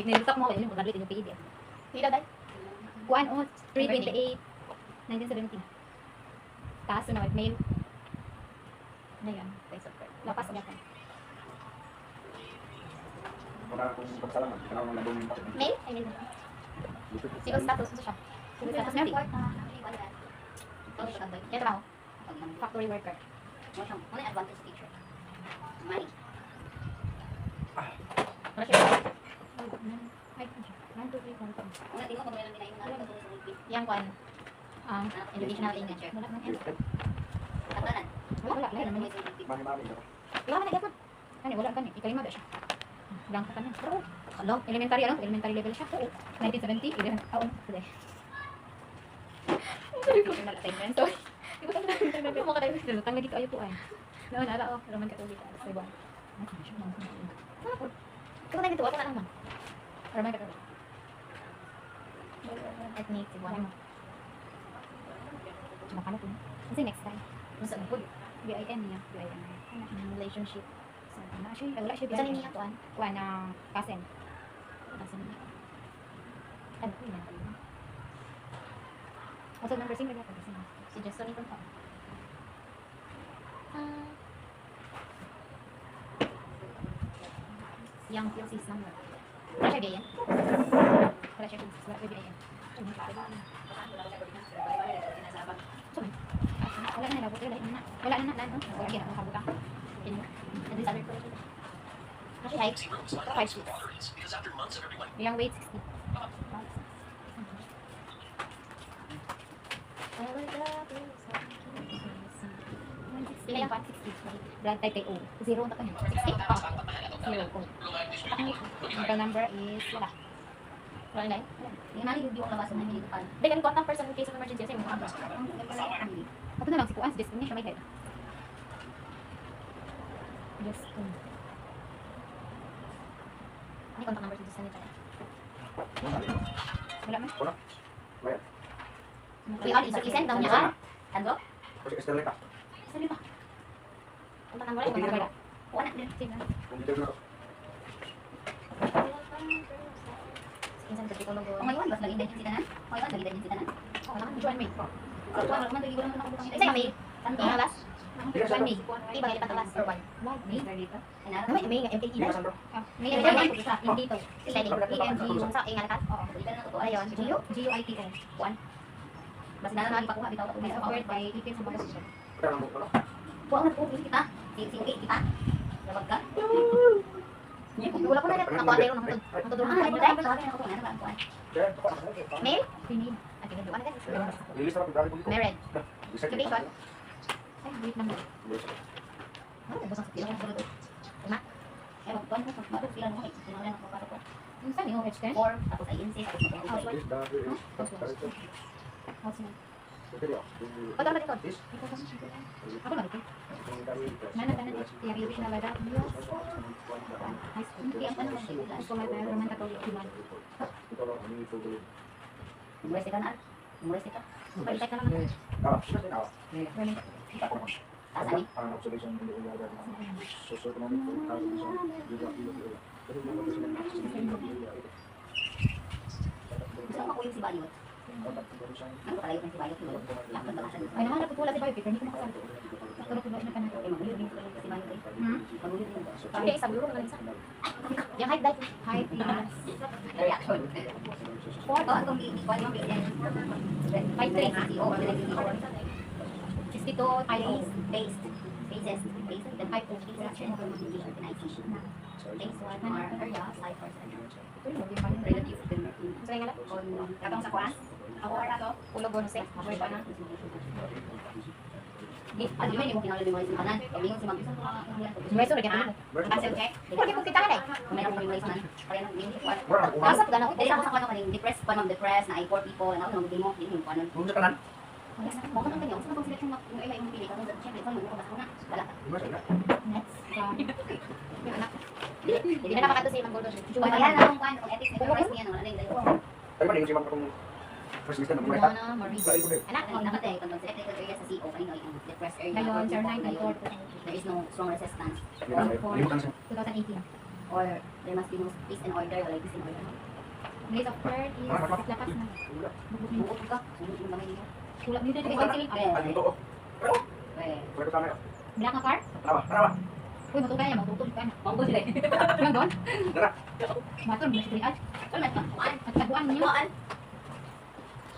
Nilitak mo, yun yung pag-graduate yung PED. Hila dahil? 328, 1970. Tapos sunod, mail. Ano yan? Place of birth. Lapas ulit. Wala akong pagsalamat. Kailangan lang doon yung Mail? I mean, civil status. Ito siya. Civil status meron. Kaya trabaho. Factory worker. Ano yung advantage teacher? Money. Wala siya. Ay, 1, 2, 3, 4, 5. Una, di mo kung meron din na yung Yang kuan. Educational signature. Wala naman yan. Katalan. Wala naman yan. mami-mami. Wala man na Kani, wala kani. Ikalima ba siya? Blank ka na. Pero, hello, elementary ano? Elementary level siya. Oo. 1970, 11 taon. Sige. Sorry ko na assignment. Sorry. Di ba tayo mo ka tayo sa lutang lagi kayo po ay. Noon ara oh, raman ka tuloy ka. Sa buwan. Ay, siya lang. Ikaw na dito, wala ka naman. Raman ka tuloy. Ethnic, si buwan mo. Makano po. Kasi next time. Masa bukod. BIN niya. BIN. Relationship. So, wala siya Saan BIN. niya kuan? Kuha na cousin. Kasi Ano po yan? Also, number 5 lagi ako. si Jason ito pa. Yang PLC's number. Wala siya BIN. Wala siya PLC's. Wala siya BIN. Wala na nilabot. Wala na. Wala na nakabuta. And this other person. Kasi height. 5 feet. Yung weight 60. Pila yung 60. Blood type ay O. 0 na kanya. 60? Oo. 0 O. Ang number is wala. Wala na yun. Yung nani yung labas ng hindi pa. They can contact person in case of emergency kasi may mga Ako na lang si Kuan. Just niya siya may head. Just Ano yung contact number si Jason nito? wala man. Wala. I-send daw niya ka. Ano? Kasi Estelita. Sabi ba? Contact number Okay, wala. ano? Wala din. Sige na. Kung dito na. Insan sa psikologo. O ngayon, bas lagi din yung sitanan? O ngayon, lagi din yung sitanan? Oo naman, join me. So, wala naman lagi wala naman nakabutang Isa yung may. Tanto. Yung alas. Join me. Iba yung patalas or one. Wag me. Inara. May MKE Hindi na. ka sandro. May May naman naman. hindi to. Selling. ENGU. Sa ingat ka. Oo. Hindi ka na natutuwa. Ayun. Gio. GUITO. Bas na lang ipakuha, bitaw ka May tuloy. offered by Ipin sa mga sosyo. Kaya ang buko na. Kuha na po, kita. Sige, kita. Labag ka. Wala ko na rin. Nakuha tayo ng matutulungan. Ah, Ano ito tayo? tayo. Sabi na ako na ba? Kaya, baka na. Mail? Pinid. At tingin doon. Ano tayo? Lilis na lang pagdali ko dito. Marriage. Isa Today, dito. Ay, wait lang. Ano? Basang sa pila ko. Eh, magkuhan ko. Matok sila mo. Sinala na ako para ko. Yung saan yung OH10? 4, tapos INC, tapos matapos. This, that, this. House na. Okay, yeah. Pagka naman ito. This. Ikaw kasi. Ako na ito. Mana tanan tiap yung pinalada. High school. Hindi, ang tanong ko. Gusto mo tayo naman Catholic human. Umulis ka na. Umulis ka. Pagkita ka naman. Running. Asan eh? Gusto mo makuha yung si Baliyot? Ano pala yung si Baliyot? Lakad ba kasi? Ay, nahanap ko wala si Biopic. Hindi ko makasal. Natulog ko ba na kanan? Eh, magulit din pala yung si Baliyot eh. Magulit din. Hindi, isang luro naman isa. Yung height dahil. Height plus. Reaction. Ito, atong ikuha yung bigyan. 5'3". Oo, 62 Face, based, faces, faces, the 5'2". Reaction. Face 1 are area, side for relative. Sa'yo nga lang. Katong sa kuas? Ako ara to. Ulo bonus eh. Amoy pa na. Ano yun yung kinala yung mga kanan? Kalingon si Mag. May sunod yan. Cancel check. Hindi po kita ka na eh. Kung meron kong replacement, kaya nang hindi ko. Kasap ka na. Dali ako sa kanya kaning depressed pa ng depressed na ay poor people and ako nang demo din yung kanan. Kung sa kanan. Mo ko nang kanyo, sa pag selection yung ila yung pili ka nung siyempre kung mo ko basta na. Wala. Next. Yung anak. Hindi na nakakato sa ibang gordo. Kung kaya na akong kwan, kung ethics na price niya wala lang dito. Ay, man, yung si Mang kung first list na Ano mga na, Marie. Lain ko din. Anak, Dapat eh kung selected area sa CO kanino yung depressed area. Ngayon, or sir, ngayon, 1944. there is no strong resistance Limutan siya. 2018. or there must be no peace and order, wala peace and order. Place of birth is lakas na. Bukod ka. Sunod yung kamay niya. Kulap nito yung counseling. Ano ito? Eh. Pwede sana yun. Black na car? Tama. Uy, matutay niya, matutog ka na. Maubos sila eh. Ano doon? Dara. Matun, mas 3 at. Ano na ito? At tabuan niyo. Kuhaan.